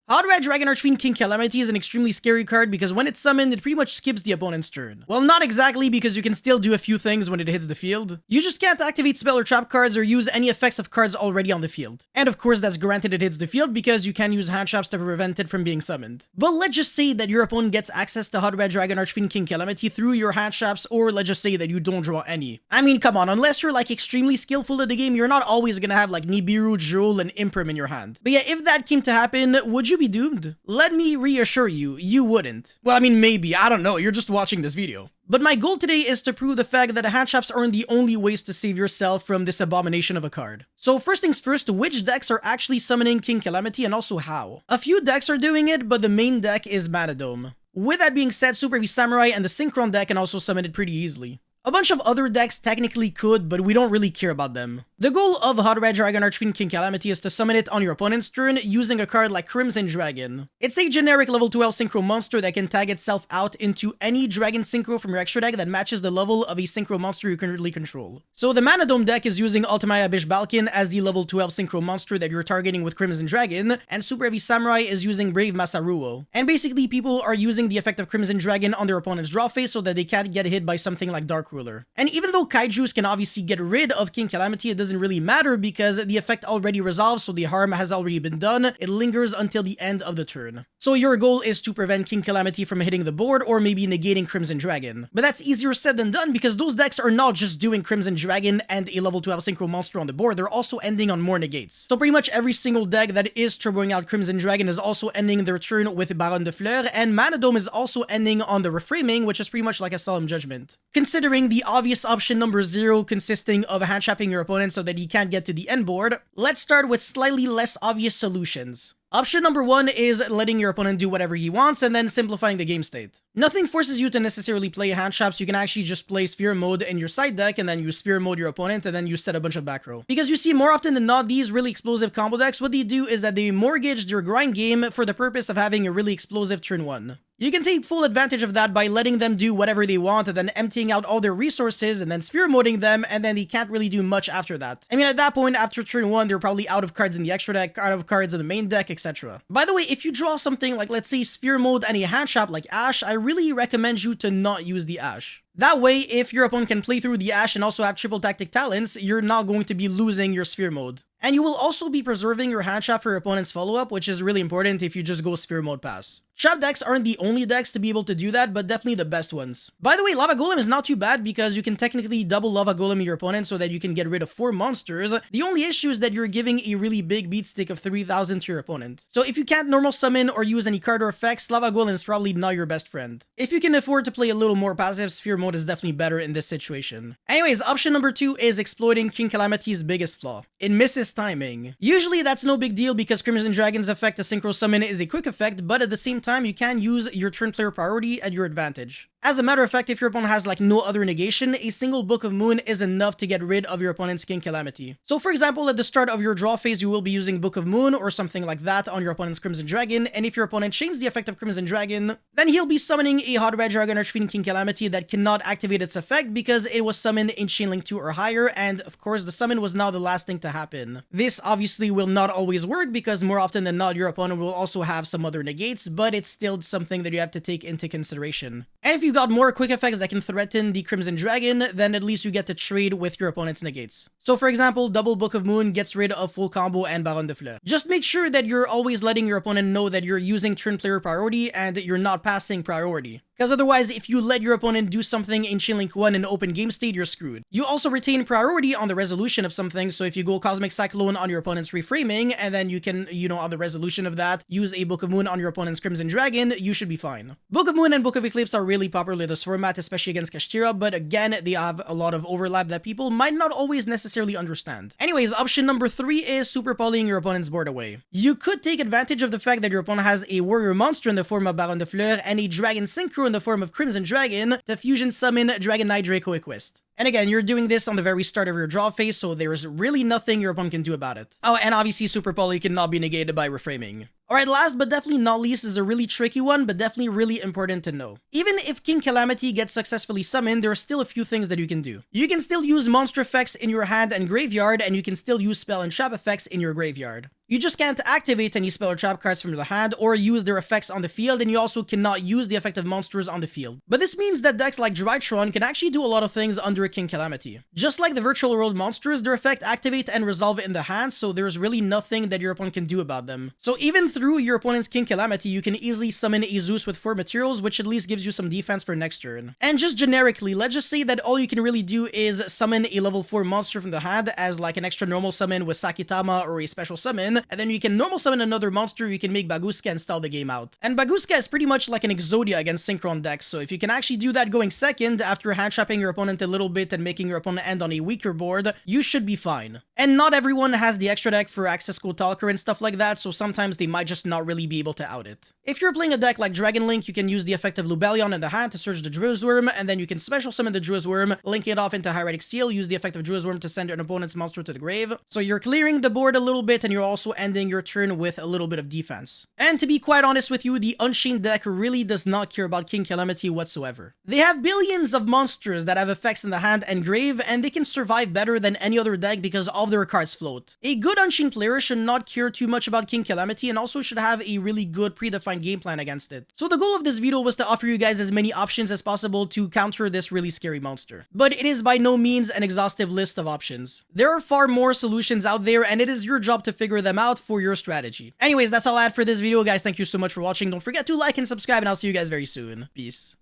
Hot Red Dragon Archfiend King Calamity is an extremely scary card because when it's summoned, it pretty much skips the opponent's turn. Well, not exactly, because you can still do a few things when it hits the field. You just can't activate spell or trap cards or use any effects of cards already on the field. And of course, that's granted it hits the field because you can use hand traps to prevent it from being summoned. But let's just say that your opponent gets access to Hot Red Dragon Archfiend King Calamity through your hand traps, or let's just say that you don't draw any. I mean, come on, unless you're like extremely skillful at the game, you're not always gonna have like Nibiru, Jewel, and Imprim in your hand. But yeah, if that came to happen, would you be doomed? Let me reassure you, you wouldn't. Well, I mean, maybe, I don't know, you're just watching this video. But my goal today is to prove the fact that hand traps aren't the only ways to save yourself from this abomination of a card. So first things first, which decks are actually summoning King Calamity and also how? A few decks are doing it, but the main deck is Mana Dome. With that being said, Super Heavy Samurai and the Synchron deck can also summon it pretty easily. A bunch of other decks technically could, but we don't really care about them. The goal of Hot Red Dragon Archfiend King Calamity is to summon it on your opponent's turn using a card like Crimson Dragon. It's a generic level 12 synchro monster that can tag itself out into any dragon synchro from your extra deck that matches the level of a synchro monster you currently control. So the Mana Dome deck is using Ultimaya Bish Balkan as the level 12 synchro monster that you're targeting with Crimson Dragon, and Super Heavy Samurai is using Brave Masaruo. And basically people are using the effect of Crimson Dragon on their opponent's draw phase so that they can't get hit by something like Dark Ruler. And even though Kaijus can obviously get rid of King Calamity, it doesn't really matter because the effect already resolves, so the harm has already been done. It lingers until the end of the turn. So your goal is to prevent King Calamity from hitting the board or maybe negating Crimson Dragon. But that's easier said than done because those decks are not just doing Crimson Dragon and a level 12 synchro monster on the board, they're also ending on more negates. So pretty much every single deck that is turboing out Crimson Dragon is also ending their turn with Baronne de Fleur, and Mana Dome is also ending on the Reframing, which is pretty much like a Solemn Judgment. Considering the obvious option number 0 consisting of hand trapping your opponent so that he can't get to the end board, let's start with slightly less obvious solutions. Option number 1 is letting your opponent do whatever he wants and then simplifying the game state. Nothing forces you to necessarily play hand traps. You can actually just play Sphere Mode in your side deck and then you Sphere Mode your opponent and then you set a bunch of back row. Because you see, more often than not, these really explosive combo decks, what they do is that they mortgage their grind game for the purpose of having a really explosive turn 1. You can take full advantage of that by letting them do whatever they want and then emptying out all their resources and then sphere moding them, and then they can't really do much after that. I mean, at that point, after turn 1, they're probably out of cards in the extra deck, out of cards in the main deck, etc. By the way, if you draw something like, let's say, sphere mode and a hand trap like Ash, I really recommend you to not use the Ash. That way, if your opponent can play through the Ash and also have triple tactic talents, you're not going to be losing your sphere mode. And you will also be preserving your hand trap for your opponent's follow-up, which is really important if you just go sphere mode pass. Trap decks aren't the only decks to be able to do that, but definitely the best ones. By the way, Lava Golem is not too bad because you can technically double Lava Golem your opponent so that you can get rid of 4 monsters. The only issue is that you're giving a really big beat stick of 3000 to your opponent. So if you can't normal summon or use any card or effects, Lava Golem is probably not your best friend. If you can afford to play a little more passive, sphere mode is definitely better in this situation. Anyways, option number 2 is exploiting King Calamity's biggest flaw. It misses timing. Usually that's no big deal because Crimson Dragon's effect to synchro summon is a quick effect, but at the same time you can use your turn player priority at your advantage. As a matter of fact, if your opponent has like no other negation, a single Book of Moon is enough to get rid of your opponent's King Calamity. So for example, at the start of your draw phase, you will be using Book of Moon or something like that on your opponent's Crimson Dragon, and if your opponent changes the effect of Crimson Dragon, then he'll be summoning a Hot Red Dragon Archfiend King Calamity that cannot activate its effect because it was summoned in Chainlink 2 or higher, and of course the summon was not the last thing to happen. This obviously will not always work because more often than not your opponent will also have some other negates, but it's still something that you have to take into consideration. And if you got more quick effects that can threaten the Crimson Dragon, then at least you get to trade with your opponent's negates. So for example, double Book of Moon gets rid of full combo and Baronne de Fleur. Just make sure that you're always letting your opponent know that you're using turn player priority and you're not passing priority. Because otherwise, if you let your opponent do something in Chainlink 1 in open game state, you're screwed. You also retain priority on the resolution of something, so if you go Cosmic Cyclone on your opponent's reframing, and then you can, on the resolution of that, use a Book of Moon on your opponent's Crimson Dragon, you should be fine. Book of Moon and Book of Eclipse are really popular in this format, especially against Kashtira, but again, they have a lot of overlap that people might not always necessarily understand. Anyways, option number 3 is super polying your opponent's board away. You could take advantage of the fact that your opponent has a warrior monster in the form of Baronne de Fleur and a dragon synchro in the form of Crimson Dragon to fusion summon Dragon Knight Draco Equist. And again, you're doing this on the very start of your draw phase, so there's really nothing your opponent can do about it. Oh, and obviously Super Poly cannot be negated by reframing. Alright, last but definitely not least is a really tricky one, but definitely really important to know. Even if King Calamity gets successfully summoned, there are still a few things that you can do. You can still use monster effects in your hand and graveyard, and you can still use spell and trap effects in your graveyard. You just can't activate any spell or trap cards from the hand or use their effects on the field, and you also cannot use the effective monsters on the field. But this means that decks like Drytron can actually do a lot of things under King Calamity. Just like the virtual world monsters, their effect activate and resolve in the hand, so there's really nothing that your opponent can do about them. So even through your opponent's King Calamity, you can easily summon a Zeus with 4 materials, which at least gives you some defense for next turn. And just generically, let's just say that all you can really do is summon a level 4 monster from the hand as like an extra normal summon with Sakitama or a special summon, and then you can normal summon another monster, you can make Baguska and stall the game out. And Baguska is pretty much like an Exodia against Synchron decks, so if you can actually do that going second after hand trapping your opponent a little bit and making your opponent end on a weaker board, you should be fine. And not everyone has the extra deck for Access Code Talker and stuff like that, so sometimes they might just not really be able to out it. If you're playing a deck like Dragon Link, you can use the effect of Lubellion in the hand to search the Druid's Worm, and then you can special summon the Druid's Worm, link it off into Hieratic Seal, use the effect of Druid's Worm to send an opponent's monster to the grave. So you're clearing the board a little bit, and you're also ending your turn with a little bit of defense. And to be quite honest with you, the Unchained deck really does not care about King Calamity whatsoever. They have billions of monsters that have effects in the hand and grave, and they can survive better than any other deck because all of their cards float. A good Unchained player should not care too much about King Calamity and also should have a really good predefined game plan against it. So the goal of this video was to offer you guys as many options as possible to counter this really scary monster. But it is by no means an exhaustive list of options. There are far more solutions out there, and it is your job to figure them out for your strategy. Anyways, that's all I had for this video, guys. Thank you so much for watching. Don't forget to like and subscribe, and I'll see you guys very soon. Peace.